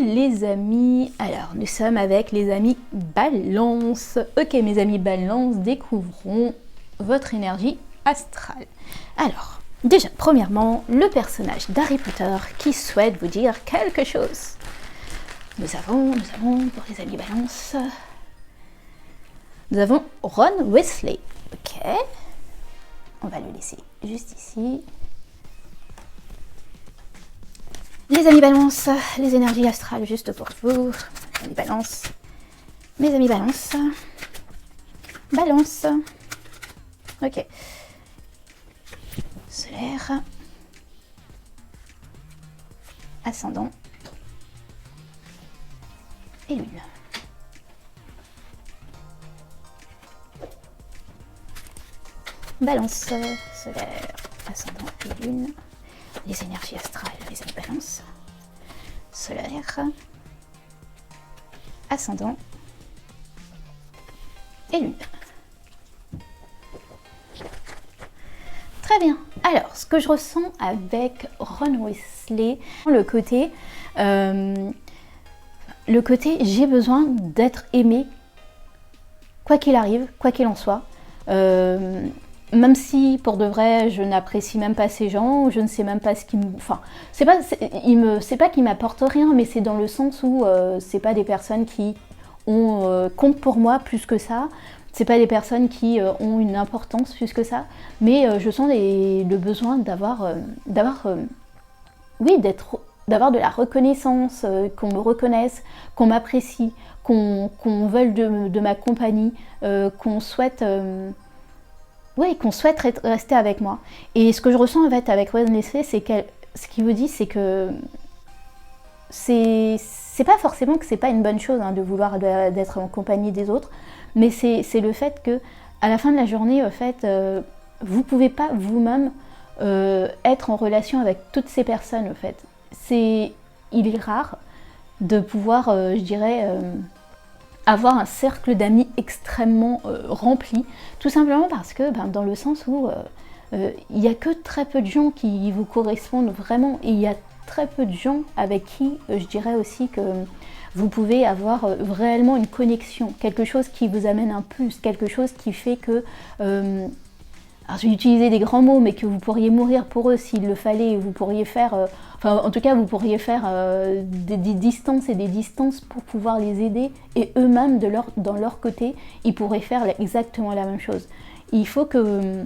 les amis. Alors, nous sommes avec les amis Balance. Ok, mes amis Balance, découvrons votre énergie astrale. Alors, déjà, premièrement, le personnage d'Harry Potter qui souhaite vous dire quelque chose. Nous avons, pour les amis Balance, nous avons Ron Weasley. Ok, on va le laisser juste ici. Les amis Balance, les énergies astrales juste pour vous. Les amis Balance, mes amis Balance, Balance. Ok. Solaire, ascendant et lune. Balance, solaire, ascendant et lune. Les énergies astrales, les amis Balance. Solaire, ascendant et lune. Très bien. Alors, ce que je ressens avec Ron Weasley, le côté j'ai besoin d'être aimé, quoi qu'il arrive, quoi qu'il en soit. Même si, pour de vrai, je n'apprécie même pas ces gens, je ne sais même pas ce qu'ils me... Enfin, c'est pas qu'ils m'apportent rien, mais c'est dans le sens où c'est pas des personnes qui comptent pour moi plus que ça. C'est pas des personnes qui ont une importance plus que ça, mais je sens le besoin d'avoir de la reconnaissance, qu'on me reconnaisse, qu'on m'apprécie, qu'on veuille de ma compagnie, qu'on souhaite rester avec moi. Et ce que je ressens en fait avec Ron Weasley, c'est ce qu'il vous dit, c'est que c'est pas forcément que c'est pas une bonne chose de vouloir d'être en compagnie des autres, mais c'est le fait que à la fin de la journée, en fait, vous pouvez pas vous-même être en relation avec toutes ces personnes. En fait, il est rare de pouvoir, je dirais, avoir un cercle d'amis extrêmement rempli, tout simplement parce que, dans le sens où il n'y a que très peu de gens qui vous correspondent vraiment, et il y a très peu de gens avec qui, je dirais aussi que vous pouvez avoir réellement une connexion, quelque chose qui vous amène un plus, quelque chose qui fait que, alors je vais utiliser des grands mots, mais que vous pourriez mourir pour eux s'il le fallait, vous pourriez faire, en tout cas vous pourriez faire des distances et des distances pour pouvoir les aider, et eux-mêmes, dans leur côté, ils pourraient faire exactement la même chose. Il faut que...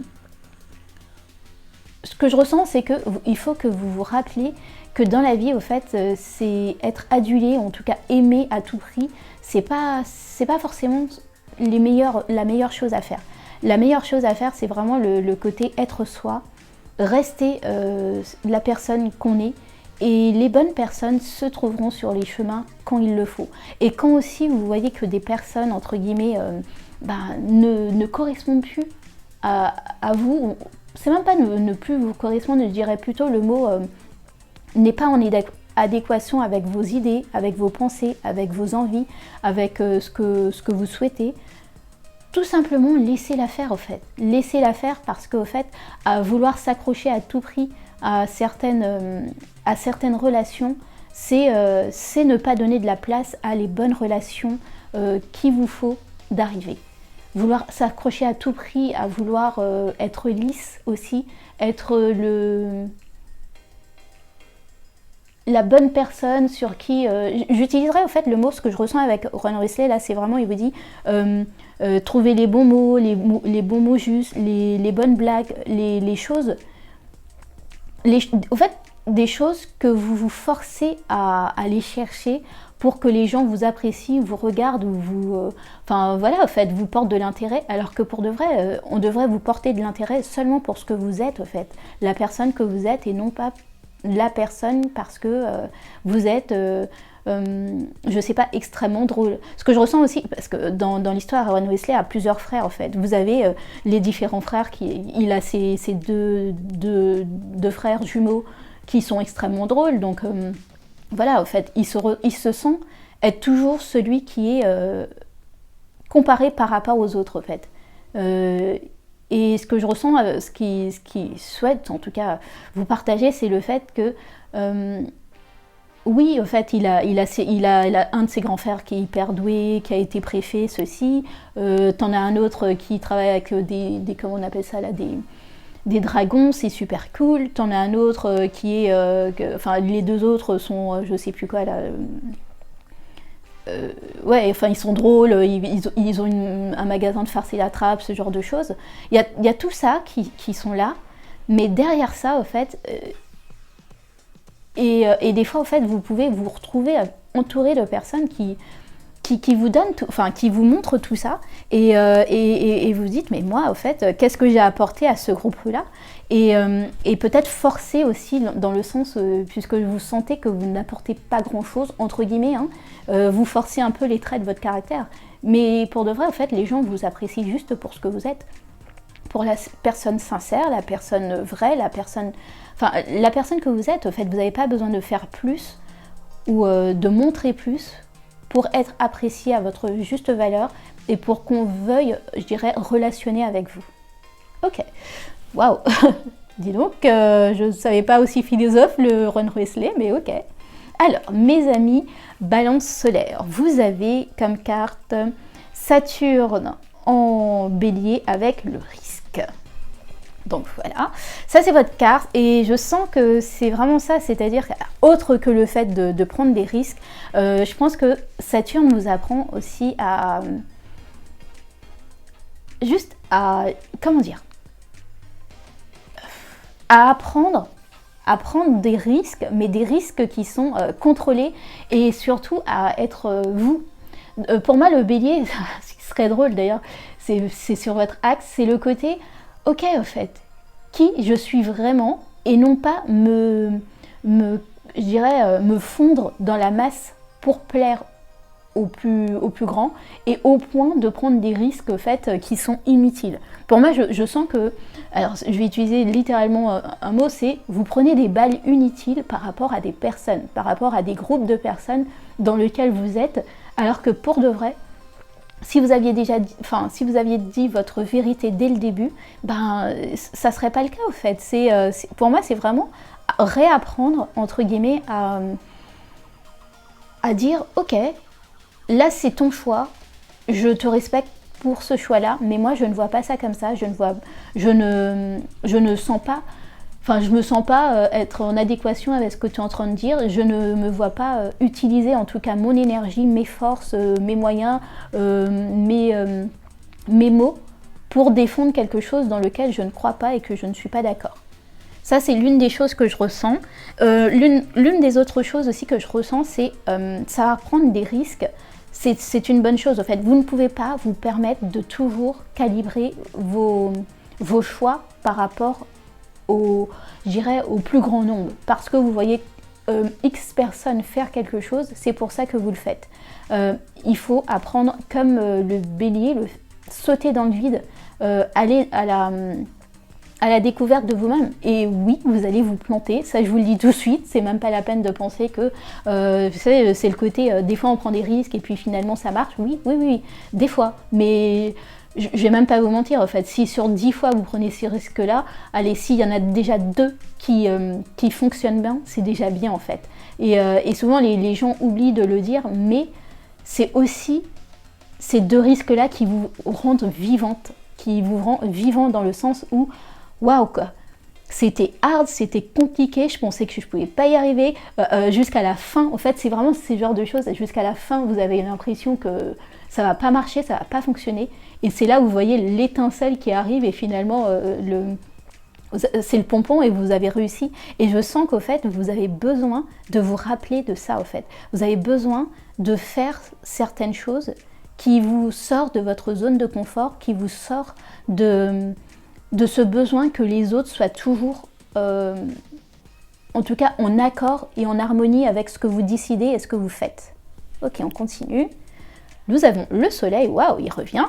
Ce que je ressens, c'est qu'il faut que vous vous rappeliez que dans la vie, au fait, c'est être adulé, en tout cas aimé à tout prix, c'est pas forcément la meilleure chose à faire. La meilleure chose à faire, c'est vraiment le côté être soi, rester la personne qu'on est, et les bonnes personnes se trouveront sur les chemins quand il le faut. Et quand aussi vous voyez que des personnes, entre guillemets, ne correspondent plus à vous, c'est même pas ne plus vous correspondre, je dirais plutôt le mot n'est pas en adéquation avec vos idées, avec vos pensées, avec vos envies, avec ce que vous souhaitez. Tout simplement, laissez-la faire, au fait. Laissez-la faire, parce qu'au fait, à vouloir s'accrocher à tout prix à certaines relations, c'est ne pas donner de la place à les bonnes relations qu'il vous faut d'arriver. Vouloir s'accrocher à tout prix, à vouloir être lisse aussi, être la bonne personne sur qui... j'utiliserai au fait le mot, ce que je ressens avec Ron Weasley, là, c'est vraiment, il vous dit... trouver les bons mots, les bons mots justes, les bonnes blagues, les choses... au fait, des choses que vous vous forcez à aller chercher pour que les gens vous apprécient, vous regardent, ou vous... en fait, vous portent de l'intérêt, alors que pour de vrai, on devrait vous porter de l'intérêt seulement pour ce que vous êtes, au fait. La personne que vous êtes, et non pas la personne parce que vous êtes... je sais pas, extrêmement drôle. Ce que je ressens aussi, parce que dans l'histoire, Ron Weasley a plusieurs frères, en fait. Vous avez les différents frères, il a ses deux frères jumeaux qui sont extrêmement drôles, donc voilà, en fait, il se sent être toujours celui qui est comparé par rapport aux autres, en fait. Et ce que je ressens, ce qui souhaite, en tout cas, vous partager, c'est le fait que Oui, en fait, il a un de ses grands frères qui est hyper doué, qui a été préfet, ceci. T'en as un autre qui travaille avec comment on appelle ça là, des dragons, c'est super cool. T'en as un autre qui est, enfin, les deux autres sont, je sais plus quoi là. Ouais, enfin, ils sont drôles, ils ont un magasin de farce et la trappe, ce genre de choses. Il y a tout ça qui sont là, mais derrière ça, au fait, et des fois, au fait, vous pouvez vous retrouver entouré de personnes qui vous donnent, enfin, qui vous montrent tout ça, et vous dites, mais moi, au fait, qu'est-ce que j'ai apporté à ce groupe-là, et peut-être forcer aussi dans le sens, puisque vous sentez que vous n'apportez pas grand-chose, entre guillemets, hein, vous forcez un peu les traits de votre caractère. Mais pour de vrai, en fait, les gens vous apprécient juste pour ce que vous êtes. Pour la personne sincère, la personne vraie, la personne que vous êtes, en fait, vous n'avez pas besoin de faire plus ou de montrer plus pour être apprécié à votre juste valeur et pour qu'on veuille, je dirais, relationner avec vous. Ok, waouh. Dis donc, je ne savais pas aussi philosophe le Ron Weasley, mais ok. Alors, mes amis, balance solaire, vous avez comme carte Saturne en bélier avec le risque. Donc voilà, ça c'est votre carte et je sens que c'est vraiment ça, c'est-à-dire autre que le fait de prendre des risques, je pense que Saturne nous apprend aussi à comment dire, à apprendre à prendre des risques, mais des risques qui sont contrôlés et surtout à être vous. Pour moi, le bélier, ce qui serait drôle d'ailleurs, c'est sur votre axe, c'est le côté, ok, au fait, qui je suis vraiment et non pas je dirais, me fondre dans la masse pour plaire au plus grand et au point de prendre des risques en fait, qui sont inutiles. Pour moi, je sens que, alors je vais utiliser littéralement un mot, c'est vous prenez des balles inutiles par rapport à des personnes, par rapport à des groupes de personnes dans lesquels vous êtes, alors que pour de vrai, si vous aviez dit votre vérité dès le début, ben ça serait pas le cas au fait. Pour moi, c'est vraiment réapprendre entre guillemets à dire ok, là c'est ton choix, je te respecte pour ce choix-là, mais moi je ne vois pas ça comme ça, je ne sens pas, enfin je me sens pas être en adéquation avec ce que tu es en train de dire, je ne me vois pas utiliser en tout cas mon énergie, mes forces, mes moyens, mes mots pour défendre quelque chose dans lequel je ne crois pas et que je ne suis pas d'accord. Ça, c'est l'une des choses que je ressens. L'une des autres choses aussi que je ressens, c'est ça va prendre des risques. C'est une bonne chose. En fait, vous ne pouvez pas vous permettre de toujours calibrer vos choix par rapport au plus grand nombre. Parce que vous voyez X personnes faire quelque chose, c'est pour ça que vous le faites. Il faut apprendre, comme le bélier, sauter dans le vide, aller à la découverte de vous-même. Et oui, vous allez vous planter, ça je vous le dis tout de suite, c'est même pas la peine de penser que, vous savez, c'est le côté, des fois on prend des risques et puis finalement ça marche, oui, des fois, mais je vais même pas vous mentir, en fait, si sur 10 fois vous prenez ces risques-là, allez, s'il y en a déjà 2 qui fonctionnent bien, c'est déjà bien en fait. Et souvent les gens oublient de le dire, mais c'est aussi ces 2 risques-là qui vous rendent vivante, qui vous rend vivant dans le sens où waouh quoi, c'était hard, c'était compliqué, je pensais que je pouvais pas y arriver, jusqu'à la fin, en fait c'est vraiment ce genre de choses, jusqu'à la fin vous avez l'impression que ça va pas marcher, ça va pas fonctionner, et c'est là où vous voyez l'étincelle qui arrive et finalement c'est le pompon et vous avez réussi. Et je sens qu'au fait vous avez besoin de vous rappeler de ça, au fait, vous avez besoin de faire certaines choses qui vous sortent de votre zone de confort, qui vous sort de ce besoin que les autres soient toujours, en tout cas en accord et en harmonie avec ce que vous décidez et ce que vous faites. Ok, on continue. Nous avons le soleil, waouh, il revient.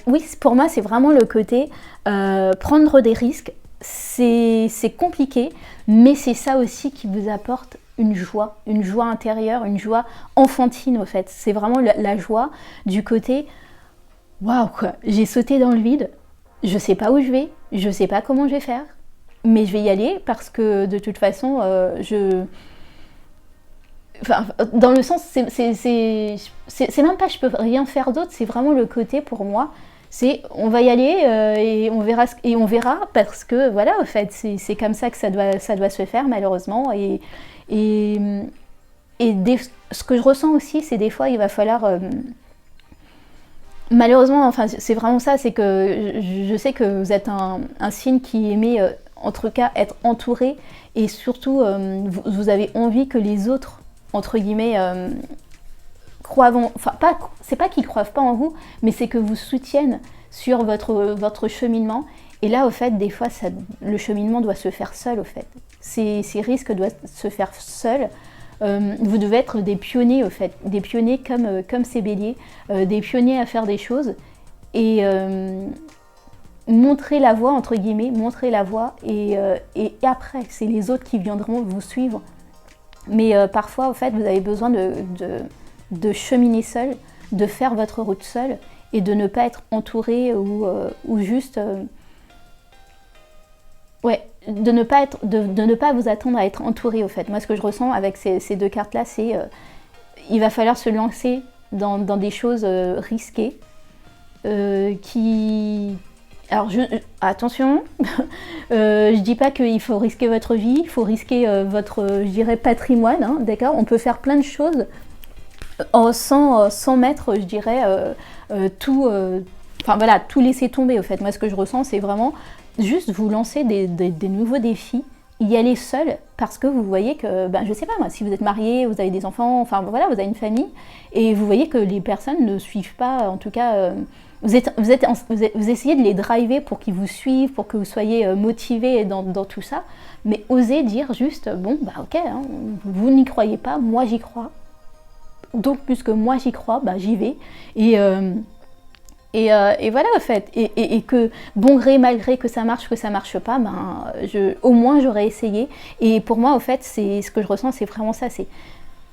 Oui, pour moi, c'est vraiment le côté prendre des risques. C'est compliqué, mais c'est ça aussi qui vous apporte une joie intérieure, une joie enfantine, au fait. C'est vraiment la joie du côté waouh quoi, j'ai sauté dans le vide, je sais pas où je vais, je sais pas comment je vais faire, mais je vais y aller parce que de toute façon, Enfin, dans le sens, c'est même pas je peux rien faire d'autre, c'est vraiment le côté pour moi, c'est on va y aller et on verra parce que voilà, en fait, c'est comme ça que ça doit se faire malheureusement et, ce que je ressens aussi, c'est des fois il va falloir malheureusement, enfin c'est vraiment ça, c'est que je sais que vous êtes un signe qui aimait en tout cas être entouré et surtout vous avez envie que les autres entre guillemets croient enfin pas c'est pas qu'ils croient pas en vous, mais c'est que vous soutiennent sur votre cheminement. Et là au fait des fois le cheminement doit se faire seul au fait. Ces risques doivent se faire seuls. Vous devez être des pionniers au fait, des pionniers comme ces béliers, des pionniers à faire des choses et montrer la voie entre guillemets, montrer la voie et après c'est les autres qui viendront vous suivre. Mais parfois au fait vous avez besoin de cheminer seul, de faire votre route seul et de ne pas être entouré ou juste de ne pas vous attendre à être entouré au fait. Moi ce que je ressens avec ces deux cartes là, c'est il va falloir se lancer dans des choses risquées qui... Alors attention, je dis pas qu'il faut risquer votre vie, il faut risquer votre, je dirais, patrimoine, hein, d'accord. On peut faire plein de choses sans mettre, je dirais, tout, enfin voilà, tout laisser tomber au fait. Moi ce que je ressens, c'est vraiment juste vous lancer des nouveaux défis, y aller seul parce que vous voyez que, ben, je sais pas moi, si vous êtes marié, vous avez des enfants, enfin voilà, vous avez une famille et vous voyez que les personnes ne suivent pas, en tout cas, vous essayez de les driver pour qu'ils vous suivent, pour que vous soyez motivés dans tout ça, mais osez dire juste, bon, bah ok, hein, vous n'y croyez pas, moi j'y crois, donc puisque moi j'y crois, bah j'y vais et voilà en fait, et que bon gré mal gré que ça marche pas, ben au moins j'aurais essayé. Et pour moi en fait c'est ce que je ressens, c'est vraiment ça, c'est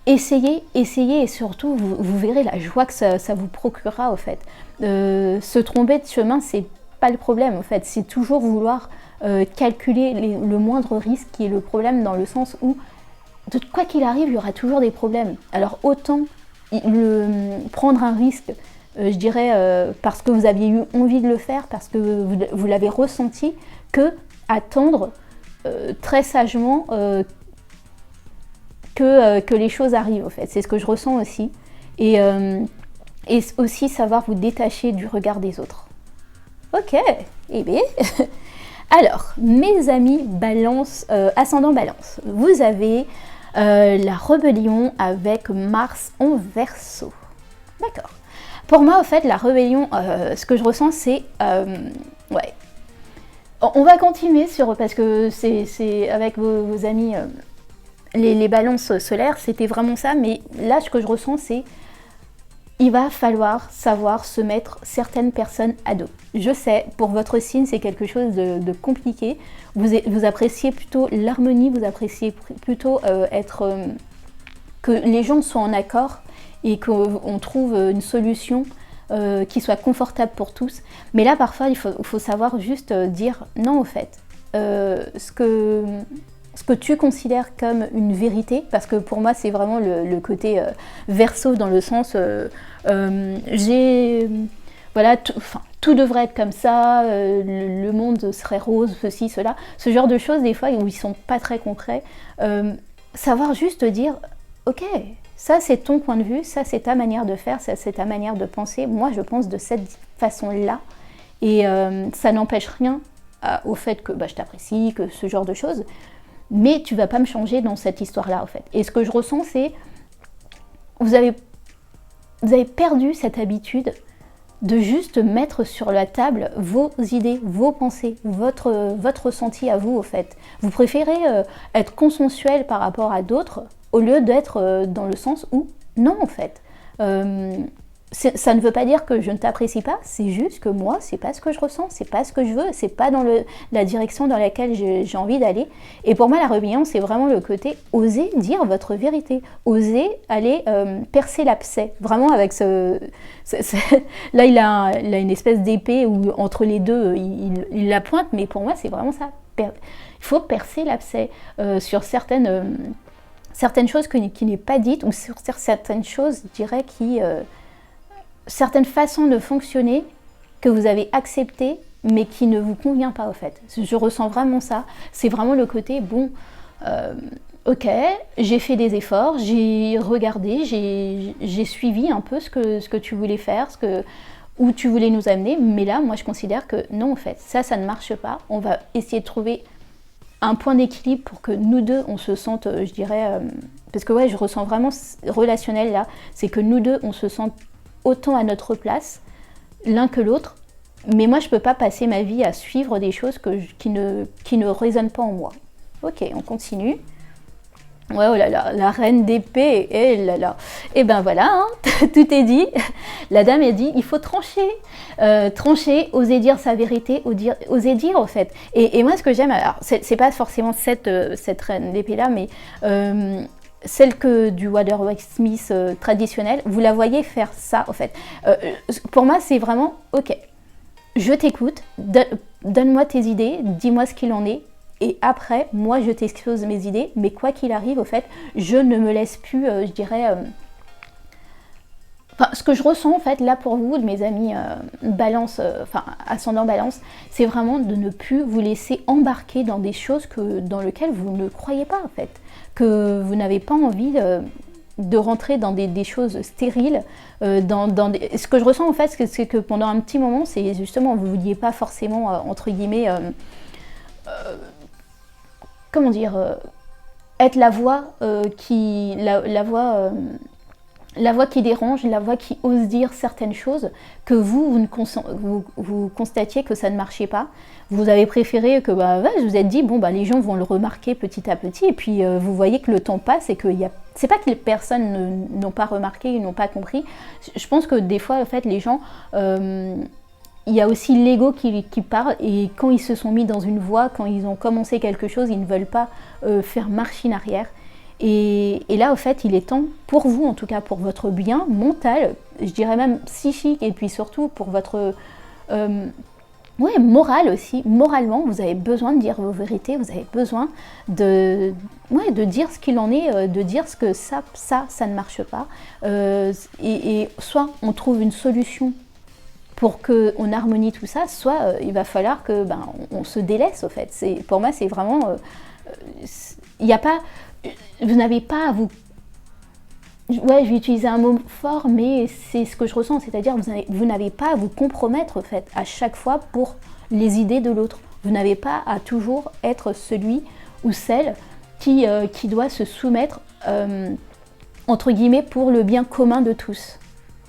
essayez et surtout vous verrez la joie que ça vous procurera en fait. Se tromper de chemin c'est pas le problème en fait, c'est toujours vouloir calculer le moindre risque qui est le problème, dans le sens où quoi qu'il arrive il y aura toujours des problèmes. Alors autant prendre un risque, je dirais parce que vous aviez eu envie de le faire, parce que vous l'avez ressenti, que attendre très sagement que les choses arrivent en fait. C'est ce que je ressens aussi. Et aussi savoir vous détacher du regard des autres. Ok, eh bien. Alors, mes amis Balance, ascendant Balance, vous avez la rébellion avec Mars en Verseau. D'accord. Pour moi, en fait, la rébellion, ce que je ressens, c'est... ouais. On va continuer parce que c'est avec vos amis, les balances solaires, c'était vraiment ça. Mais là, ce que je ressens, c'est... Il va falloir savoir se mettre certaines personnes à dos. Je sais, pour votre signe, c'est quelque chose de compliqué. Vous appréciez plutôt l'harmonie, vous appréciez plutôt que les gens soient en accord et qu'on trouve une solution qui soit confortable pour tous. Mais là, parfois, il faut savoir juste dire non, au fait. Ce que tu considères comme une vérité, parce que pour moi, c'est vraiment le côté Verseau, dans le sens... voilà, tout devrait être comme ça, le monde serait rose, ceci, cela. Ce genre de choses, des fois, où ils sont pas très concrets. Savoir juste dire, ok... Ça, c'est ton point de vue, ça, c'est ta manière de faire, ça, c'est ta manière de penser. Moi, je pense de cette façon-là. Et ça n'empêche rien au fait que je t'apprécie, que ce genre de choses. Mais tu vas pas me changer dans cette histoire-là, en fait. Et ce que je ressens, c'est... Vous avez perdu cette habitude de juste mettre sur la table vos idées, vos pensées, votre ressenti à vous, au fait. Vous préférez être consensuel par rapport à d'autres, au lieu d'être dans le sens où, non en fait, ça ne veut pas dire que je ne t'apprécie pas, c'est juste que moi, c'est pas ce que je ressens, c'est pas ce que je veux, c'est pas dans la direction dans laquelle j'ai envie d'aller. Et pour moi, la rébellion, c'est vraiment le côté oser dire votre vérité, oser aller percer l'abcès. Vraiment avec là, il a une espèce d'épée où entre les deux, il la pointe, mais pour moi, c'est vraiment ça. faut percer l'abcès sur certaines choses qui n'est pas dites, ou sur certaines choses, je dirais, certaines façons de fonctionner que vous avez acceptées, mais qui ne vous convient pas, au fait. Je ressens vraiment ça. C'est vraiment le côté, bon, ok, j'ai fait des efforts, j'ai regardé, j'ai suivi un peu ce que tu voulais faire, où tu voulais nous amener, mais là, moi, je considère que non, en fait, ça ne marche pas. On va essayer de trouver un point d'équilibre pour que nous deux, on se sente, je dirais, parce que ouais, je ressens vraiment relationnel là, c'est que nous deux, on se sente autant à notre place, l'un que l'autre, mais moi, je peux pas passer ma vie à suivre des choses qui ne résonnent pas en moi. Ok, on continue. Ouais, oh là là, la reine d'épée, eh là là. Et ben voilà, hein, tout est dit. La dame a dit, il faut trancher. Trancher, oser dire sa vérité, oser dire au fait. Et moi, ce que j'aime, alors c'est pas forcément cette reine d'épée là, mais celle du Water Smith traditionnel, vous la voyez faire ça au fait. Pour moi, c'est vraiment, ok, je t'écoute, donne-moi tes idées, dis-moi ce qu'il en est. Et après, moi, je t'expose mes idées, mais quoi qu'il arrive, au fait, je ne me laisse plus, je dirais... ce que je ressens, en fait, là, pour vous, de mes amis balance, ascendant balance, c'est vraiment de ne plus vous laisser embarquer dans des choses dans lesquelles vous ne croyez pas, en fait. Que vous n'avez pas envie de rentrer dans des choses stériles. Ce que je ressens, en fait, c'est que pendant un petit moment, c'est justement, vous ne vouliez pas forcément, entre guillemets... comment dire, être la voix qui dérange, la voix qui ose dire certaines choses que vous constatiez que ça ne marchait pas. Vous avez préféré que vous vous êtes dit bon les gens vont le remarquer petit à petit, et puis vous voyez que le temps passe et que c'est pas que les personnes n'ont pas remarqué, n'ont pas compris. Je pense que des fois en fait les gens il y a aussi l'ego qui parle, et quand ils se sont mis dans une voie, quand ils ont commencé quelque chose, ils ne veulent pas faire machine arrière. Et là, au fait, il est temps, pour vous, en tout cas pour votre bien mental, je dirais même psychique, et puis surtout pour votre morale aussi. Moralement, vous avez besoin de dire vos vérités, vous avez besoin de dire ce qu'il en est, de dire ce que ça ne marche pas. Et soit on trouve une solution pour qu'on harmonie tout ça, soit il va falloir que on se délaisse, au fait. Pour moi, c'est vraiment... il n'y a pas... Vous n'avez pas à vous... Ouais, je vais utiliser un mot fort, mais c'est ce que je ressens, c'est-à-dire vous n'avez pas à vous compromettre, au fait, à chaque fois pour les idées de l'autre. Vous n'avez pas à toujours être celui ou celle qui doit se soumettre, entre guillemets, pour le bien commun de tous.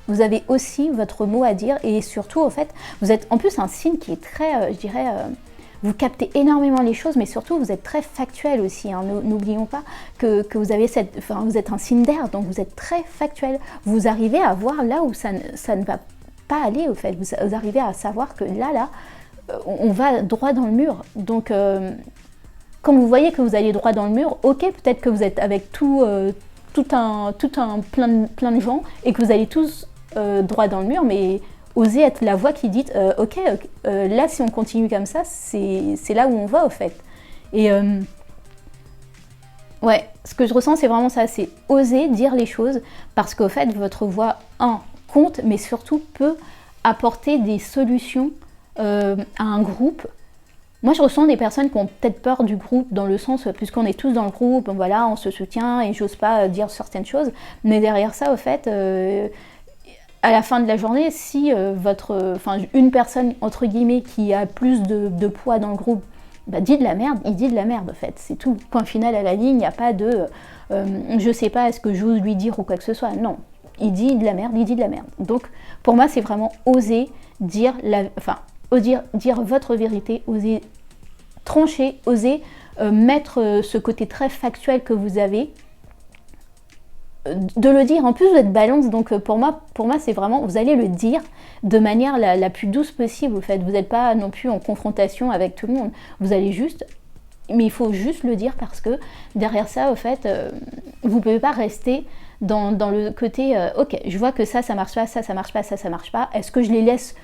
Vous avez aussi votre mot à dire, et surtout, au fait, vous êtes en plus un signe qui est très, je dirais, vous captez énormément les choses, mais surtout, vous êtes très factuel aussi. Hein. N'oublions pas que vous avez vous êtes un signe d'air, donc vous êtes très factuel. Vous arrivez à voir là où ça ne va pas aller, au fait. Vous arrivez à savoir que là, on va droit dans le mur. Donc, quand vous voyez que vous allez droit dans le mur, ok, peut-être que vous êtes avec tout un plein de gens, et que vous allez tous droit dans le mur, mais osez être la voix qui dit ok, là si on continue comme ça, c'est là où on va, au fait. Et ouais, ce que je ressens, c'est vraiment ça, c'est oser dire les choses, parce qu'au fait, votre voix, compte, mais surtout peut apporter des solutions à un groupe. Moi, je ressens des personnes qui ont peut-être peur du groupe, dans le sens, puisqu'on est tous dans le groupe, voilà, on se soutient, et j'ose pas dire certaines choses, mais derrière ça, au fait, à la fin de la journée, si une personne, entre guillemets, qui a plus de poids dans le groupe, dit de la merde, il dit de la merde, en fait, c'est tout. Point final à la ligne, il n'y a pas de je sais pas, est-ce que j'ose lui dire ou quoi que ce soit, non. Il dit de la merde, il dit de la merde. Donc, pour moi, c'est vraiment oser dire dire votre vérité, oser trancher, oser mettre ce côté très factuel que vous avez, de le dire. En plus, vous êtes balance, donc pour moi c'est vraiment, vous allez le dire de manière la plus douce possible, en fait. Vous n'êtes pas non plus en confrontation avec tout le monde, vous allez juste, mais il faut juste le dire, parce que derrière ça, au fait, vous ne pouvez pas rester dans le côté ok, je vois que ça marche pas, ça marche pas, ça marche pas, est-ce que je les laisse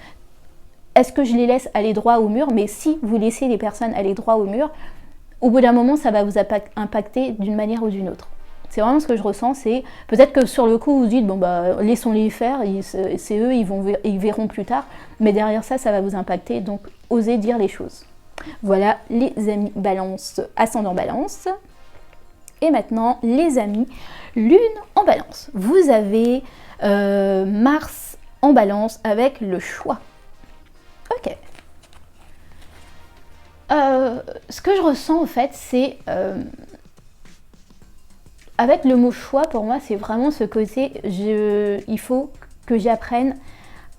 est-ce que je les laisse aller droit au mur? Mais si vous laissez les personnes aller droit au mur, au bout d'un moment, ça va vous impacter d'une manière ou d'une autre. C'est vraiment ce que je ressens, c'est peut-être que sur le coup, vous vous dites, bon bah laissons-les faire, c'est eux, ils verront plus tard, mais derrière ça, ça va vous impacter, donc osez dire les choses. Voilà les amis Balance, ascendant Balance. Et maintenant, les amis Lune en Balance. Vous avez Mars en Balance avec le choix. Ok. Ce que je ressens en fait, c'est avec le mot choix, pour moi, c'est vraiment ce côté, il faut que j'apprenne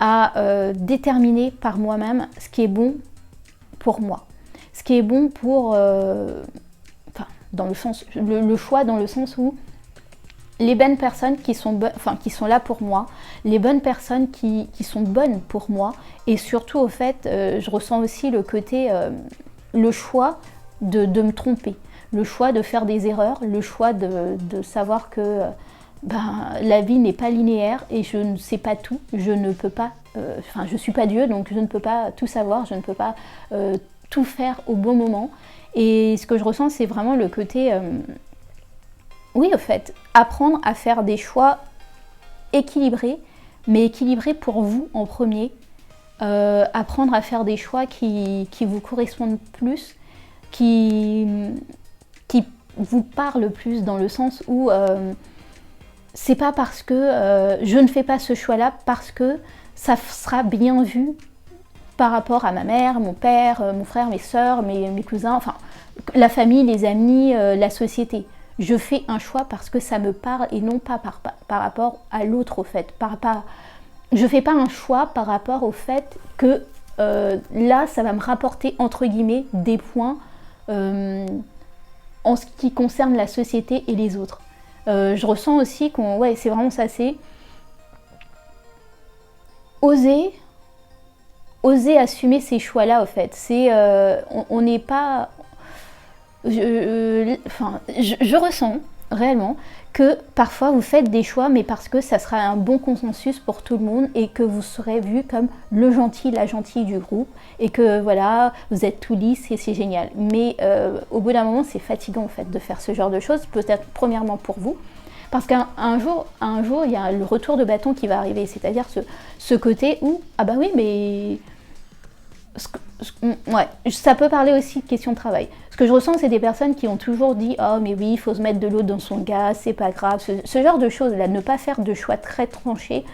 à déterminer par moi-même ce qui est bon pour moi. Ce qui est bon pour... dans le sens, le choix dans le sens où les bonnes personnes qui sont là pour moi, les bonnes personnes qui sont bonnes pour moi, et surtout au fait, je ressens aussi le côté, le choix de me tromper, le choix de faire des erreurs, le choix de savoir que la vie n'est pas linéaire et je ne sais pas tout, je ne peux pas, je suis pas Dieu, donc je ne peux pas tout savoir, je ne peux pas tout faire au bon moment. Et ce que je ressens, c'est vraiment le côté, oui, au fait, apprendre à faire des choix équilibrés, mais équilibrés pour vous en premier. Apprendre à faire des choix qui vous correspondent plus, qui vous parlent plus, dans le sens où c'est pas parce que je ne fais pas ce choix-là, parce que ça sera bien vu par rapport à ma mère, mon père, mon frère, mes sœurs, mes cousins, enfin la famille, les amis, la société. Je fais un choix parce que ça me parle et non pas par rapport à l'autre au fait. Je ne fais pas un choix par rapport au fait que là, ça va me rapporter entre guillemets des points en ce qui concerne la société et les autres. Je ressens aussi ouais, c'est vraiment ça, c'est oser assumer ces choix-là, au fait. C'est, on n'est pas... Je ressens réellement que parfois vous faites des choix, mais parce que ça sera un bon consensus pour tout le monde et que vous serez vu comme le gentil, la gentille du groupe et que voilà, vous êtes tout lisse et c'est génial. Mais au bout d'un moment, c'est fatigant en fait de faire ce genre de choses, peut-être premièrement pour vous. Parce qu'un jour, il y a le retour de bâton qui va arriver, c'est-à-dire ce côté où, ah bah oui, mais... Ouais, ça peut parler aussi de question de travail. Ce que je ressens, c'est des personnes qui ont toujours dit « Oh mais oui, il faut se mettre de l'eau dans son gaz, c'est pas grave », ce genre de choses-là, ne pas faire de choix très tranchés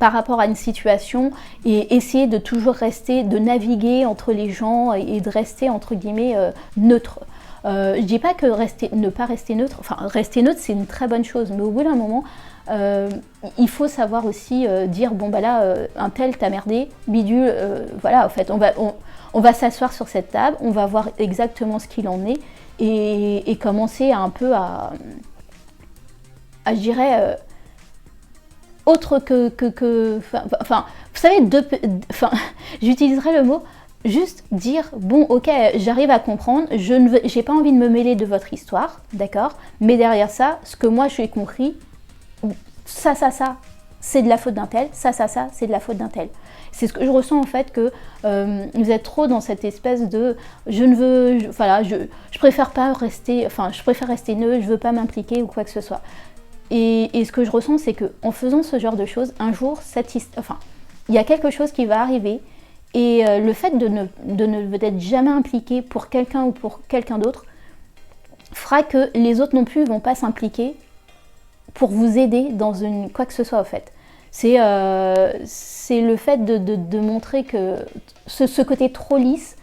par rapport à une situation et essayer de toujours de naviguer entre les gens et de rester entre guillemets neutre. Je dis pas que ne pas rester neutre, enfin rester neutre c'est une très bonne chose, mais au bout d'un moment, il faut savoir aussi dire bon bah là un tel t'a merdé, bidule, voilà en fait on va s'asseoir sur cette table, on va voir exactement ce qu'il en est et commencer un peu à je dirais autre que enfin vous savez j'utiliserai le mot juste dire bon ok j'arrive à comprendre, j'ai pas envie de me mêler de votre histoire, d'accord, mais derrière ça ce que moi j'ai compris, ça c'est de la faute d'un tel, ça c'est de la faute d'un tel. C'est ce que je ressens en fait, que vous êtes trop dans cette espèce de je préfère pas rester, je préfère rester neutre, je veux pas m'impliquer ou quoi que ce soit. Et ce que je ressens, c'est que en faisant ce genre de choses, un jour il y a quelque chose qui va arriver et le fait de ne peut-être jamais impliqué pour quelqu'un ou pour quelqu'un d'autre fera que les autres non plus vont pas s'impliquer pour vous aider dans quoi que ce soit en fait. C'est le fait de montrer que ce côté trop lisse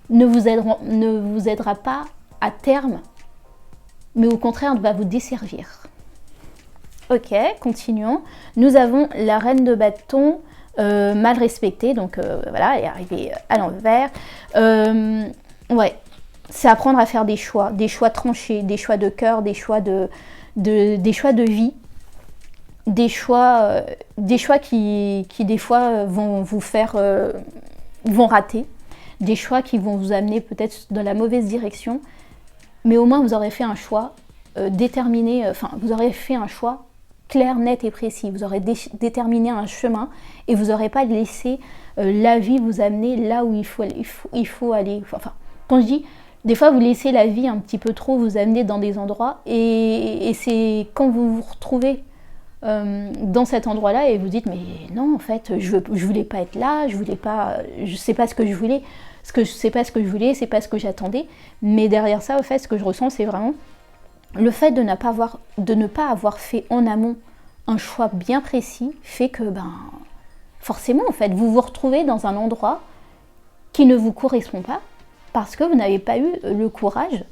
ne vous aidera pas à terme, mais au contraire va vous desservir. Ok, continuons. Nous avons la reine de bâton mal respectée, donc voilà, elle est arrivée à l'envers. Ouais, c'est apprendre à faire des choix tranchés, des choix de cœur, des choix de vie. Des choix qui des fois vont vous faire vont rater, des choix qui vont vous amener peut-être dans la mauvaise direction, mais au moins vous aurez fait un choix déterminé, vous aurez fait un choix clair, net et précis. Vous aurez déterminé un chemin et vous n'aurez pas laissé la vie vous amener là où il faut aller. Enfin, quand je dis, des fois vous laissez la vie un petit peu trop vous amener dans des endroits et c'est quand vous vous retrouvez dans cet endroit-là et vous dites mais non en fait je voulais pas être là, je sais pas ce que je voulais, c'est pas ce que je voulais, c'est pas ce que j'attendais, mais derrière ça au fait ce que je ressens c'est vraiment le fait de ne pas avoir fait en amont un choix bien précis fait que forcément en fait vous vous retrouvez dans un endroit qui ne vous correspond pas parce que vous n'avez pas eu le courage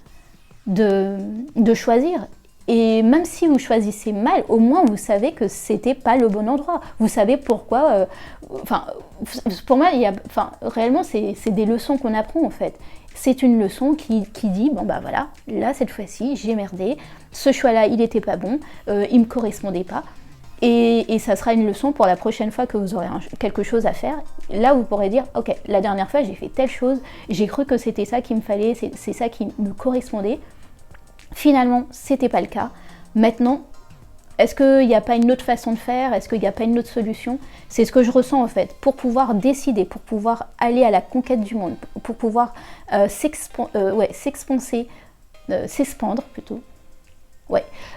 de choisir. Et même si vous choisissez mal, au moins vous savez que c'était pas le bon endroit. Vous savez pourquoi. Pour moi, réellement, c'est des leçons qu'on apprend en fait. C'est une leçon qui dit voilà, là cette fois-ci, j'ai merdé. Ce choix-là, il n'était pas bon, il me correspondait pas. Et ça sera une leçon pour la prochaine fois que vous aurez quelque chose à faire. Là, vous pourrez dire, ok, la dernière fois, j'ai fait telle chose, j'ai cru que c'était ça qu'il me fallait, c'est ça qui me correspondait. Finalement, c'était pas le cas. Maintenant, est-ce qu'il n'y a pas une autre façon de faire? Est-ce qu'il n'y a pas une autre solution? C'est ce que je ressens en fait. Pour pouvoir décider, pour pouvoir aller à la conquête du monde, pour pouvoir s'expandre plutôt.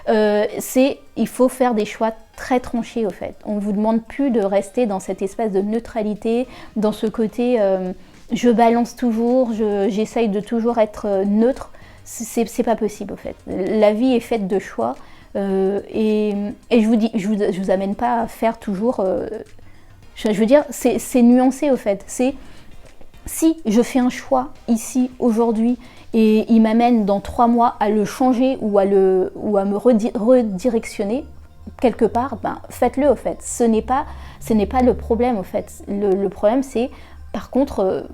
Il faut faire des choix très tranchés au fait. On ne vous demande plus de rester dans cette espèce de neutralité, dans ce côté je balance toujours, j'essaye de toujours être neutre. C'est pas possible au fait. La vie est faite de choix et je vous amène pas à faire toujours. Je veux dire, c'est nuancé au fait. C'est si je fais un choix ici aujourd'hui et il m'amène dans 3 mois à le changer ou à me redirectionner quelque part, faites-le au fait. Ce n'est pas le problème au fait. Le problème c'est par contre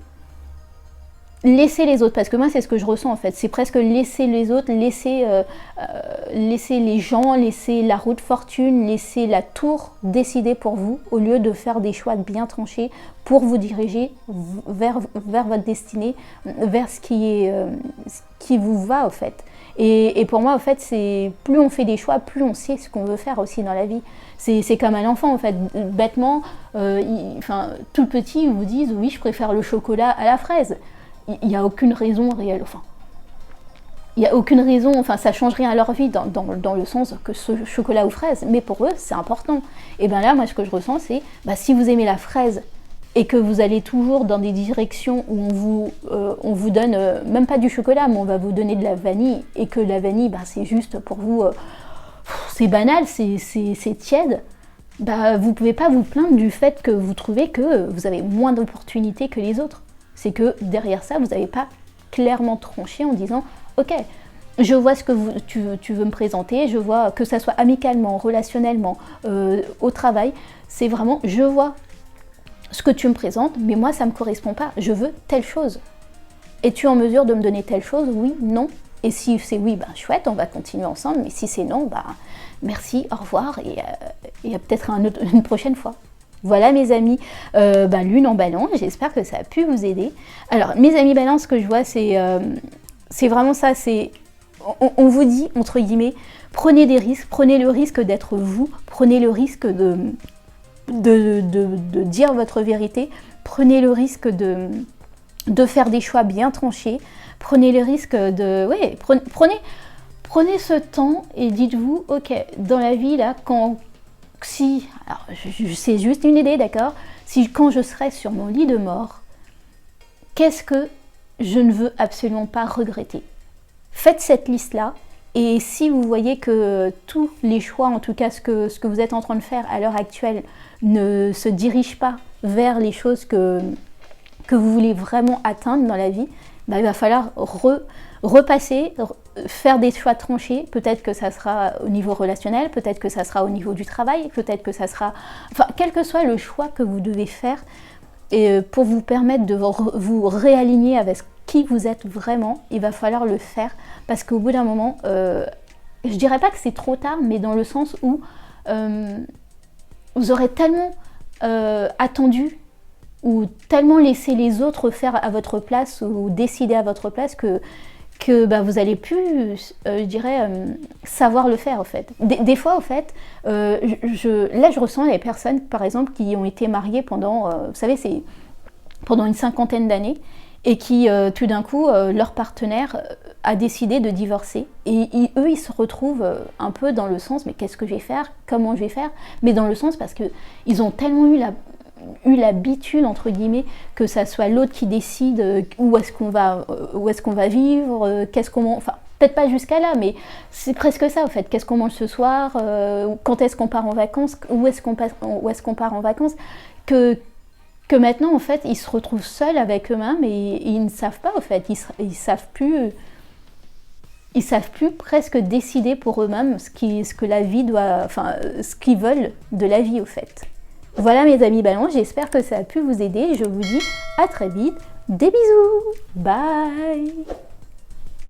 laisser les autres, parce que moi c'est ce que je ressens en fait, c'est presque laisser les autres, laisser les gens, laisser la route fortune, laisser la tour décider pour vous, au lieu de faire des choix bien tranchés pour vous diriger vers votre destinée, vers ce qui vous va au fait. Et pour moi, en fait, c'est plus on fait des choix, plus on sait ce qu'on veut faire aussi dans la vie. C'est comme un enfant, en fait. Bêtement, tout petit, ils vous disent, oui, je préfère le chocolat à la fraise. Il n'y a aucune raison réelle, ça change rien à leur vie dans le sens que ce chocolat ou fraise, mais pour eux, c'est important. Et bien là, moi, ce que je ressens, c'est, si vous aimez la fraise et que vous allez toujours dans des directions où on vous donne, même pas du chocolat, mais on va vous donner de la vanille, et que la vanille, c'est juste pour vous, c'est banal, c'est tiède, vous pouvez pas vous plaindre du fait que vous trouvez que vous avez moins d'opportunités que les autres. C'est que derrière ça, vous n'avez pas clairement tranché en disant « Ok, je vois ce que tu veux me présenter, je vois que ça soit amicalement, relationnellement, au travail. C'est vraiment, je vois ce que tu me présentes, mais moi, ça ne me correspond pas. Je veux telle chose. Es-tu en mesure de me donner telle chose? Oui, non. Et si c'est oui, chouette, on va continuer ensemble. Mais si c'est non, merci, au revoir, et peut-être une prochaine fois. » Voilà mes amis, Lune en Balance, j'espère que ça a pu vous aider. Alors mes amis Balance, ce que je vois c'est vraiment ça, on vous dit, entre guillemets, prenez des risques, prenez le risque d'être vous, prenez le risque de dire votre vérité, prenez le risque de faire des choix bien tranchés, prenez le risque prenez ce temps et dites-vous, ok, dans la vie là, alors c'est juste une idée, d'accord, quand je serai sur mon lit de mort, qu'est-ce que je ne veux absolument pas regretter? Faites cette liste-là, et si vous voyez que tous les choix, en tout cas ce que vous êtes en train de faire à l'heure actuelle, ne se dirigent pas vers les choses que vous voulez vraiment atteindre dans la vie, il va falloir repasser, faire des choix tranchés. Peut-être que ça sera au niveau relationnel, peut-être que ça sera au niveau du travail, peut-être que ça sera... quel que soit le choix que vous devez faire, et pour vous permettre de vous réaligner avec qui vous êtes vraiment, il va falloir le faire, parce qu'au bout d'un moment, je dirais pas que c'est trop tard, mais dans le sens où vous aurez tellement attendu ou tellement laissé les autres faire à votre place ou décider à votre place que bah, vous allez plus, je dirais, savoir le faire, en fait. Des fois, en fait, là, je ressens les personnes, par exemple, qui ont été mariées pendant, vous savez, c'est pendant une cinquantaine d'années, et qui, tout d'un coup, leur partenaire a décidé de divorcer. Et eux, ils se retrouvent un peu dans le sens, mais qu'est-ce que je vais faire? Comment je vais faire? Mais dans le sens parce qu'ils ont tellement eu l'habitude, entre guillemets, que ça soit l'autre qui décide où est-ce qu'on va vivre, enfin, peut-être pas jusqu'à là, mais c'est presque ça, en fait. Qu'est-ce qu'on mange ce soir? Quand est-ce qu'on part en vacances? Où est-ce qu'on part en vacances? Que maintenant, en fait, ils se retrouvent seuls avec eux-mêmes et ils ne savent pas, en fait. Ils savent plus presque décider pour eux-mêmes ce que la vie doit, enfin, ce qu'ils veulent de la vie, au fait. Voilà mes amis ballons, j'espère que ça a pu vous aider. Je vous dis à très vite. Des bisous. Bye.